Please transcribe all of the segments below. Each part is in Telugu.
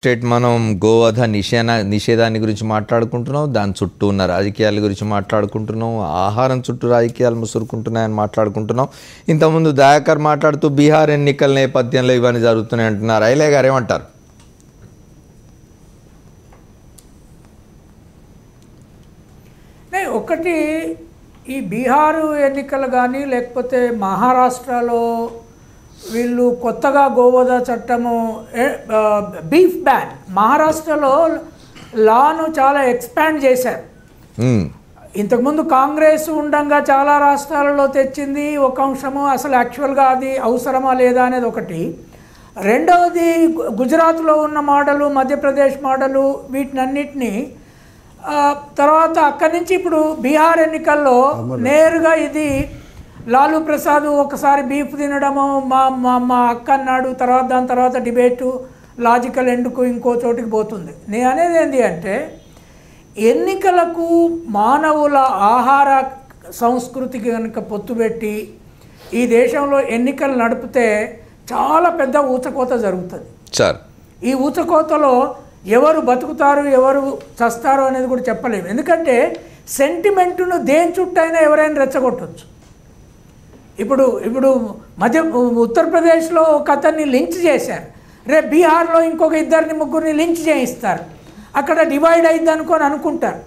స్టేట్ మనం గోవధ నిషేధాన్ని గురించి మాట్లాడుకుంటున్నాం, దాని చుట్టూ ఉన్న రాజకీయాల గురించి మాట్లాడుకుంటున్నాం, ఆహారం చుట్టూ రాజకీయాలు ముసురుకుంటున్నాయని మాట్లాడుకుంటున్నాం. ఇంతకుముందు దయాకర్ మాట్లాడుతూ బీహార్ ఎన్నికల నేపథ్యంలో ఇవన్నీ జరుగుతున్నాయి అంటున్నారు. ఐలే గారు ఏమంటారు? ఒకటి ఈ బీహారు ఎన్నికలు కానీ లేకపోతే మహారాష్ట్రలో వీళ్ళు కొత్తగా గోవధ చట్టము బీఫ్ బ్యాన్ మహారాష్ట్రలో లాను చాలా ఎక్స్పాండ్ చేశారు. ఇంతకుముందు కాంగ్రెస్ ఉండగా చాలా రాష్ట్రాలలో తెచ్చింది ఒక అంశము, అసలు యాక్చువల్గా అది అవసరమా లేదా అనేది ఒకటి. రెండవది గుజరాత్లో ఉన్న మోడలు, మధ్యప్రదేశ్ మోడలు, వీటినన్నిటినీ తర్వాత అక్కడి నుంచి ఇప్పుడు బీహార్ ఎన్నికల్లో నేరుగా ఇది లాలూ ప్రసాద్ ఒకసారి బీఫ్ తినడము, మా అక్క అన్నాడు, దాని తర్వాత డిబేటు లాజికల్ ఎండ్కు ఇంకో చోటికి పోతుంది. నేను అనేది ఏంటి అంటే ఎన్నికలకు మానవుల ఆహార సంస్కృతికి కనుక పొత్తుపెట్టి ఈ దేశంలో ఎన్నికలు నడిపితే చాలా పెద్ద ఊచకోత జరుగుతుంది. ఈ ఊచకోతలో ఎవరు బతుకుతారు ఎవరు చస్తారు అనేది కూడా చెప్పలేము. ఎందుకంటే సెంటిమెంటును దేని చుట్టైనా ఎవరైనా రెచ్చగొట్టవచ్చు. ఇప్పుడు ఉత్తరప్రదేశ్లో ఒక అతన్ని లించ్ చేశారు, రేపు బీహార్లో ఇంకొక ఇద్దరిని ముగ్గురిని లించ్ చేయిస్తారు, అక్కడ డివైడ్ అయింది అనుకుంటారు.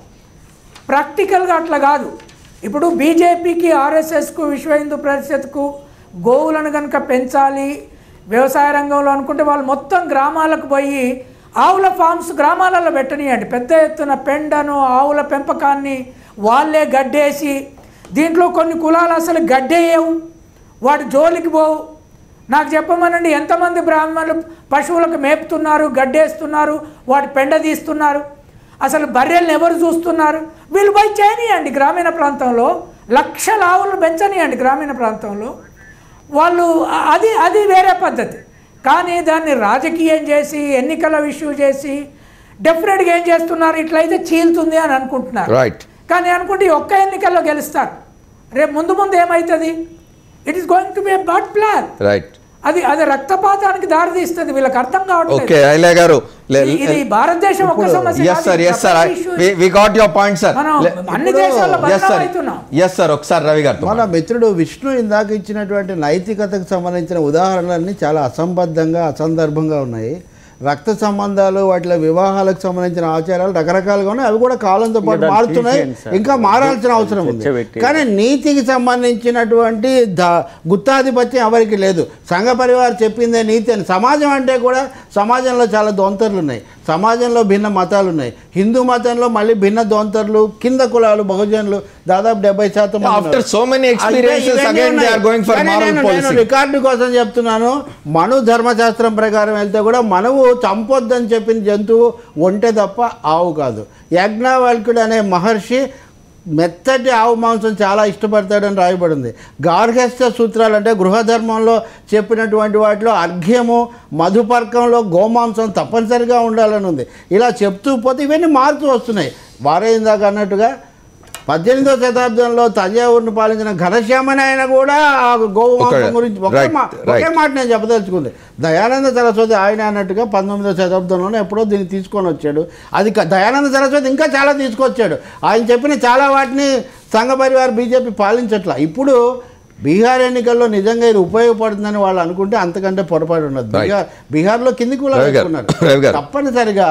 ప్రాక్టికల్గా అట్లా కాదు. ఇప్పుడు బీజేపీకి, ఆర్ఎస్ఎస్కు, విశ్వ హిందూ పరిషత్కు గోవులను కనుక పెంచాలి వ్యవసాయ రంగంలో అనుకుంటే వాళ్ళు మొత్తం గ్రామాలకు పోయి ఆవుల ఫార్మ్స్ గ్రామాలలో పెట్టనియండి, పెద్ద ఎత్తున పెండను ఆవుల పెంపకాన్ని వాళ్ళే గడ్డేసి, దీంట్లో కొన్ని కులాలు అసలు గడ్డేయవు, వాటి జోలికి పోవు. నాకు చెప్పమనండి, ఎంతమంది బ్రాహ్మణులు పశువులకు మేపుతున్నారు, గడ్డేస్తున్నారు, వాటి పెండ తీస్తున్నారు, అసలు బర్రెలను ఎవరు చూస్తున్నారు? వీళ్ళు పోయి చేయనియండి. గ్రామీణ ప్రాంతంలో లక్షల ఆవులను పెంచనియండి గ్రామీణ ప్రాంతంలో వాళ్ళు, అది వేరే పద్ధతి. కానీ దాన్ని రాజకీయం చేసి ఎన్నికల ఇష్యూ చేసి డెఫినెట్గా ఏం చేస్తున్నారు, ఇట్లయితే చీలుతుంది అని అనుకుంటున్నారు. కానీ అనుకుంటే ఒక్క ఎన్నికల్లో గెలుస్తారు, రేపు ముందు ఏమవుతుంది? It is going to be a bad plan. అది రక్తపాతానికి దారితీస్తుంది. వీళ్ళకి అర్థం కావట్లేదు. ఇది భారతదేశం ఒక్క సమస్య. అన్ని దేశాల్లో మన మిత్రుడు విష్ణు ఇందాక ఇచ్చినటువంటి నైతికతకు సంబంధించిన ఉదాహరణలన్నీ చాలా అసంబద్ధంగా అసందర్భంగా ఉన్నాయి. రక్త సంబంధాలు, వాటిలో వివాహాలకు సంబంధించిన ఆచారాలు రకరకాలుగా ఉన్నాయి. అవి కూడా కాలంతో పాటు మారుతున్నాయి, ఇంకా మారాల్సిన అవసరం ఉంది. కానీ నీతికి సంబంధించినటువంటి గుత్తాధిపత్యం ఎవరికి లేదు. సంఘ పరివార్ చెప్పిందే నీతి అని. సమాజం అంటే కూడా సమాజంలో చాలా దొంతర్లు ఉన్నాయి, సమాజంలో భిన్న మతాలు ఉన్నాయి. హిందూ మతంలో మళ్ళీ భిన్న దొంతర్లు, కింద కులాలు, బహుజనులు దాదాపు 70%. నేను రికార్డు కోసం చెప్తున్నాను. మను ధర్మశాస్త్రం ప్రకారం వెళ్తే కూడా మనవు చంపొద్దని చెప్పిన జంతువు ఒంటె తప్ప ఆవు కాదు. యజ్ఞవల్కుడు అనే మహర్షి మెత్తటి ఆవు మాంసం చాలా ఇష్టపడతాడని రాయబడింది. గార్హస్థ్య సూత్రాలు అంటే గృహధర్మంలో చెప్పినటువంటి వాటిలో అర్ఘ్యము, మధుపర్కంలో గోమాంసం తప్పనిసరిగా ఉండాలని ఉంది. ఇలా చెప్తూ పోతే ఇవన్నీ మారుతూ వస్తున్నాయి. వారే ఇందాక అన్నట్టుగా 18వ శతాబ్దంలో తంజావూరును పాలించిన ఘనశ్యామని ఆయన కూడా ఆ గోవు మాంసం గురించి ఒకే మాట నేను చెప్పదలుచుకుంది. దయానంద సరస్వతి ఆయన అన్నట్టుగా 19వ శతాబ్దంలోనే ఎప్పుడో దీన్ని తీసుకొని వచ్చాడు. అది దయానంద సరస్వతి ఇంకా చాలా తీసుకొచ్చాడు. ఆయన చెప్పిన చాలా వాటిని సంఘ పరివార్ బీజేపీ పాలించట్లా. ఇప్పుడు బీహార్ ఎన్నికల్లో నిజంగా ఇది ఉపయోగపడుతుందని వాళ్ళు అనుకుంటే అంతకంటే పొరపాటు ఉన్నది. బీహార్లో కింది కూడా తప్పనిసరిగా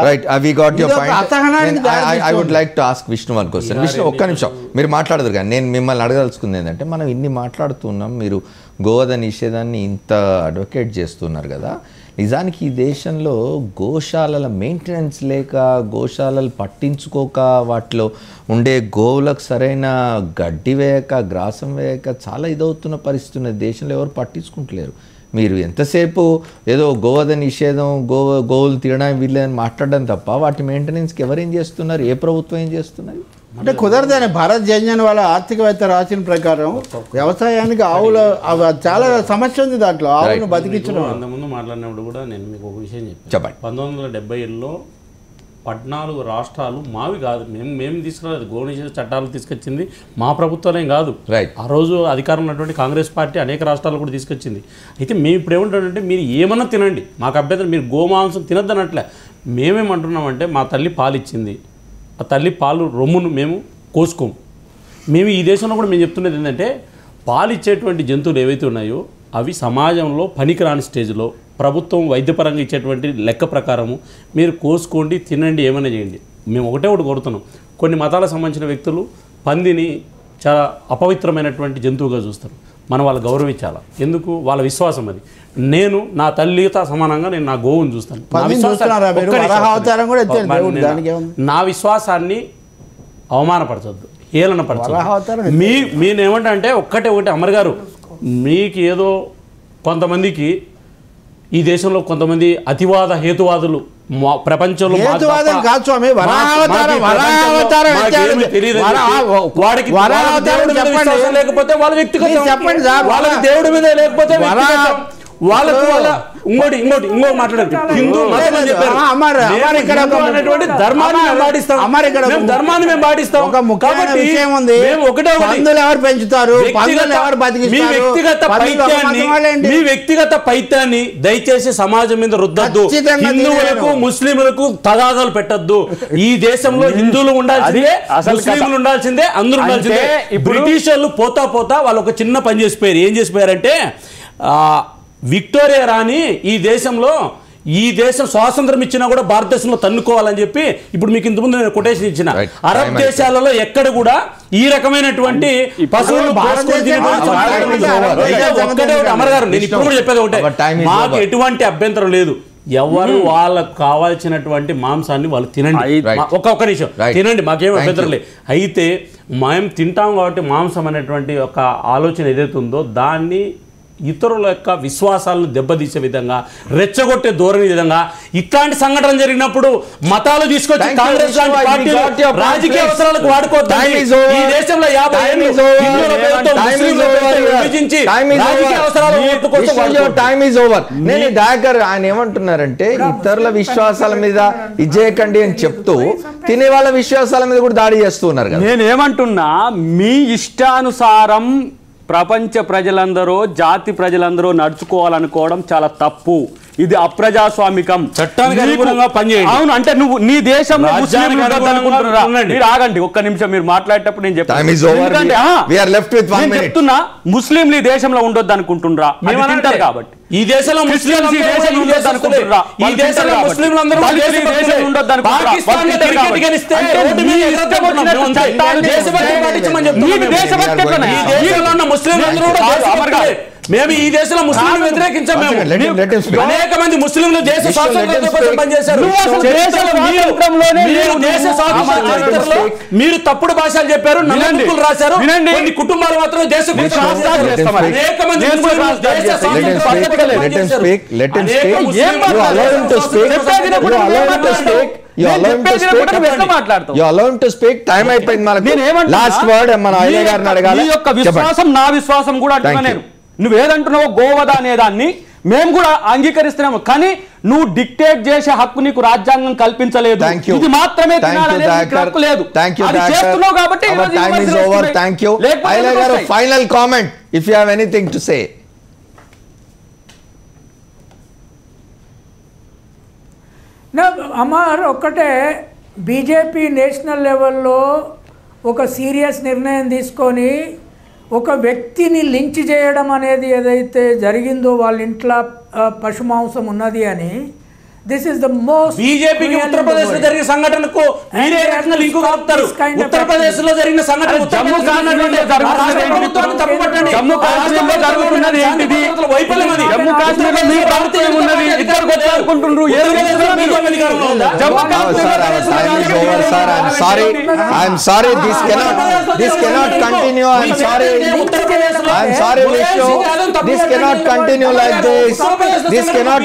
విష్ణు ఒక్క నిమిషం మీరు మాట్లాడదు. కానీ నేను మిమ్మల్ని అడగదలుచుకుంది ఏంటంటే, మనం ఇన్ని మాట్లాడుతున్నాం, మీరు గోవధ నిషేధాన్ని ఇంత అడ్వకేట్ చేస్తున్నారు కదా, నిజానికి ఈ దేశంలో గోశాలల మెయింటెనెన్స్ లేక, గోశాలలు పట్టించుకోక, వాటిలో ఉండే గోవులకు సరైన గడ్డి వేయక, గ్రాసం వేయక చాలా ఇదవుతున్న పరిస్థితి ఉన్నది. దేశంలో ఎవరు పట్టించుకుంటలేరు. మీరు ఎంతసేపు ఏదో గోవధ నిషేధం, గోవులు తీయడం వీళ్ళని మాట్లాడడం తప్ప వాటి మెయింటెనెన్స్కి ఎవరేం చేస్తున్నారు? ఏ ప్రభుత్వం ఏం చేస్తున్నారు? అంటే కుదరదని భారత్ జన్యన్ వాళ్ళ ఆర్థికవేత్త రాసిన ప్రకారం వ్యవసాయానికి ఆవుల చాలా సమస్య ఉంది. దాంట్లో ఆవులను బతికించడం. అంతకుముందు మాట్లాడినప్పుడు కూడా నేను మీకు ఒక విషయం చెప్పాను. 1970లో 14 రాష్ట్రాలు మావి కాదు, మేము తీసుకురాలేదు. గో నిషేధ చట్టాలు తీసుకొచ్చింది మా ప్రభుత్వమే కాదు, ఆ రోజు అధికారంలో ఉన్నటువంటి కాంగ్రెస్ పార్టీ అనేక రాష్ట్రాలు కూడా తీసుకొచ్చింది. అయితే మేము ఇప్పుడు ఏమంటామంటే, మీరు ఏమన్నా తినండి, మాకు అభ్యంతరం, మీరు గోమాంసం తినద్దనట్లే, మేమేమంటున్నామంటే మా తల్లి పాలు ఇచ్చింది, ఆ తల్లి పాలు రొమ్మును మేము కోసుకోము. మేము ఈ దేశంలో కూడా మేము చెప్తున్నది ఏంటంటే పాలు ఇచ్చేటువంటి జంతువులు ఏవైతే ఉన్నాయో అవి సమాజంలో పనికిరాని స్టేజ్లో ప్రభుత్వం వైద్యపరంగా ఇచ్చేటువంటి లెక్క ప్రకారము మీరు కోసుకోండి, తినండి, ఏమైనా చేయండి. మేము ఒకటే కోరుతున్నాం. కొన్ని మతాలకు సంబంధించిన వ్యక్తులు పందిని చాలా అపవిత్రమైనటువంటి జంతువుగా చూస్తారు. మనం వాళ్ళు గౌరవించాలి. ఎందుకు? వాళ్ళ విశ్వాసం అది. నేను నా తల్లితో సమానంగా నేను నా గోవును చూస్తాను. నా విశ్వాసాన్ని అవమానపరచొద్దు, హేళనపరచొద్దు. మీరేమంటే ఒకటి అమర్ గారు, మీకు ఏదో కొంతమందికి ఈ దేశంలో కొంతమంది అతివాద హేతువాదులు ప్రపంచంలో లేకపోతే వాళ్ళ వ్యక్తిగత వాళ్ళకి దేవుడి మీద లేకపోతే వాళ్ళకు ఇంకోటి మాట్లాడారు. హిందూ మతం అని చెప్పారు. ధర్మాన్ని మేము పాటిస్తాం. కాబట్టి ఎవరు పెంచుతారు? మీ వ్యక్తిగత పైత్యాన్ని దయచేసి సమాజం మీద రుద్దద్దు. హిందువులకు ముస్లింలకు తగాదాలు పెట్టద్దు. ఈ దేశంలో హిందువులు ఉండాల్సిందే, ముస్లింలు ఉండాల్సిందే, అందరూ ఉండాల్సిందే. బ్రిటిష్ వాళ్ళు పోతా వాళ్ళు ఒక చిన్న పని చేసిపోయారు. ఏం చేసిపోయారంటే విక్టోరియా రాణి ఈ దేశం స్వాతంత్రం ఇచ్చినా కూడా భారతదేశంలో తన్నుకోవాలని చెప్పి ఇప్పుడు మీకు ఇంతకుముందు నేను కొటేషన్ ఇచ్చిన అరబ్ దేశాలలో ఎక్కడ కూడా ఈ రకమైనటువంటి పశువులు అమర్ గారు, నేను ఇప్పుడు కూడా చెప్పేది ఒకటే, మాకు ఎటువంటి అభ్యంతరం లేదు. ఎవరు వాళ్ళకు కావాల్సినటువంటి మాంసాన్ని వాళ్ళు తినండి. ఒక్క నిమిషం తినండి, మాకేం అభ్యంతరం లేదు. అయితే మేము తింటాం కాబట్టి మాంసం అనేటువంటి ఒక ఆలోచన ఏదైతే ఉందో దాన్ని ఇతరుల యొక్క విశ్వాసాలను దెబ్బతీసే విధంగా, రెచ్చగొట్టే ధోరణి విధంగా ఇట్లాంటి సంఘటన జరిగినప్పుడు మతాలు తీసుకొచ్చి కాంగ్రెస్ లాంటి పార్టీలు రాజకీయ అవసరాలకు వాడుకోవద్దు. ఈ దేశంలో 50 ఏళ్ళు విభజించి రాజకీయ అవసరాలు టైమ్ ఈజ్ ఓవర్. నేను దయాకర్ ఆయన ఏమంటున్నారంటే ఇతరుల విశ్వాసాల మీద ఇచ్చేయకండి అని చెప్తూ తినే వాళ్ళ విశ్వాసాల మీద కూడా దాడి చేస్తున్నారు కదా. నేను ఏమంటున్నా, మీ ఇష్టానుసారం ప్రపంచ ప్రజలందరూ జాతి ప్రజలందరూ నడుచుకోవాలనుకోవడం చాలా తప్పు. ఇది అప్రజాస్వామికం. చట్టానికి అనుగుణంగా పనిచేయండి. అవును, అంటే నువ్వు నీ దేశంలో మీరు ఆగండి ఒక్క నిమిషం. మీరు మాట్లాడేటప్పుడు నేను చెప్తున్నా ముస్లింలు ఈ దేశంలో ఉండొద్దు అనుకుంటున్నారా? మేమంటారు కాబట్టి ఈ దేశంలో ముస్లింలు ఉండొద్దు అనుకుంటున్నారా? ఈ దేశంలో ముస్లింలందరూ ఉండొద్దు మేము ఈ దేశంలో ముస్లింలు వ్యతిరేకించాము. అనేక మంది ముస్లింలు దేశ స్వాతంత్ర్యం కోసం పనిచేశారు. మీరు తప్పుడు భాషలు చెప్పారు, నలుగురు రాశారు. కొన్ని కుటుంబాలు మాత్రం దేశం అనేక మంది విశ్వాసం నా విశ్వాసం కూడా అంటున్నాను. నువ్వేదంటున్నావో గోవధ అనేదాన్ని మేము కూడా అంగీకరిస్తున్నాము. కానీ నువ్వు డిక్టేట్ చేసే హక్కు నీకు రాజ్యాంగం కల్పించలేదు. ఇది మాత్రమే హక్కు లేదు. చేస్తున్నావు కాబట్టి final comment if you have anything to say. Amar, ఒక్కటే బీజేపీ నేషనల్ లెవెల్లో ఒక సీరియస్ నిర్ణయం తీసుకొని ఒక వ్యక్తిని లించ్ చేయడం అనేది ఏదైతే జరిగిందో వాళ్ళ ఇంట్లో పశు మాంసం ఉన్నది అని, దిస్ ఇస్ ద మోస్ట్ బీజేపీకి ఉత్తరప్రదేశ్ లో జరిగిన సంఘటనకు మీరే రకంగా లింకు కలుపుతారు. ఉత్తరప్రదేశ్ లో జరిగిన సంఘటన Jammu Kashmir This cannot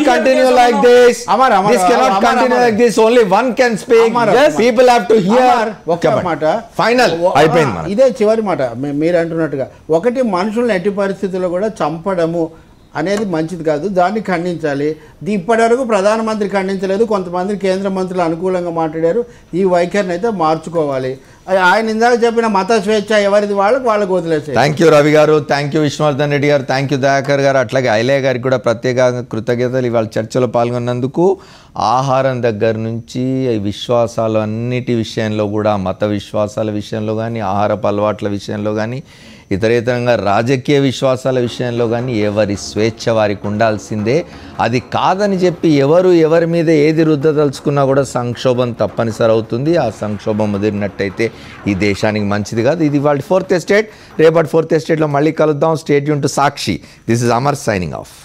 continue like this. Only one can speak. Yes. People have to hear. ఒక్క మాట ఫైనల్ అయిపోయింది. ఇదే చివరి మాట మీరు అంటున్నట్టుగా. ఒకటి, మనుషులను ఎట్టి పరిస్థితుల్లో కూడా చంపడము అనేది మంచిది కాదు, దాన్ని ఖండించాలి. ఇప్పటివరకు ప్రధానమంత్రి ఖండించలేదు, కొంతమంది కేంద్ర మంత్రులు అనుకూలంగా మాట్లాడారు. ఈ వైఖరిని అయితే మార్చుకోవాలి. ఆయన ఇందాక చెప్పిన మత స్వేచ్ఛ ఎవరిది వాళ్ళకు వదిలేసాయి. థ్యాంక్ యూ రవి గారు, థ్యాంక్ యూ విష్ణువర్ధన్ రెడ్డి గారు, థ్యాంక్ యూ దయాకర్ గారు, అట్లాగే ఐలయ్య గారికి కూడా ప్రత్యేక కృతజ్ఞతలు ఇవాళ చర్చలో పాల్గొన్నందుకు. ఆహారం దగ్గర నుంచి విశ్వాసాలు అన్నిటి విషయంలో కూడా, మత విశ్వాసాల విషయంలో కానీ, ఆహారపు అలవాట్ల విషయంలో కానీ, ఇతరేతరంగా రాజకీయ విశ్వాసాల విషయంలో కానీ ఎవరి స్వేచ్ఛ వారికి ఉండాల్సిందే. అది కాదని చెప్పి ఎవరి మీద ఏది రుద్దదలుచుకున్నా కూడా సంక్షోభం తప్పనిసరి అవుతుంది. ఆ సంక్షోభం ముదిరినట్టయితే ఈ దేశానికి మంచిది కాదు. ఇది వాళ్ళ 4th ఎస్టేట్. రేపటి 4th ఎస్టేట్లో మళ్ళీ కలుద్దాం. Stay tune to Sakshi. This is Amar signing off.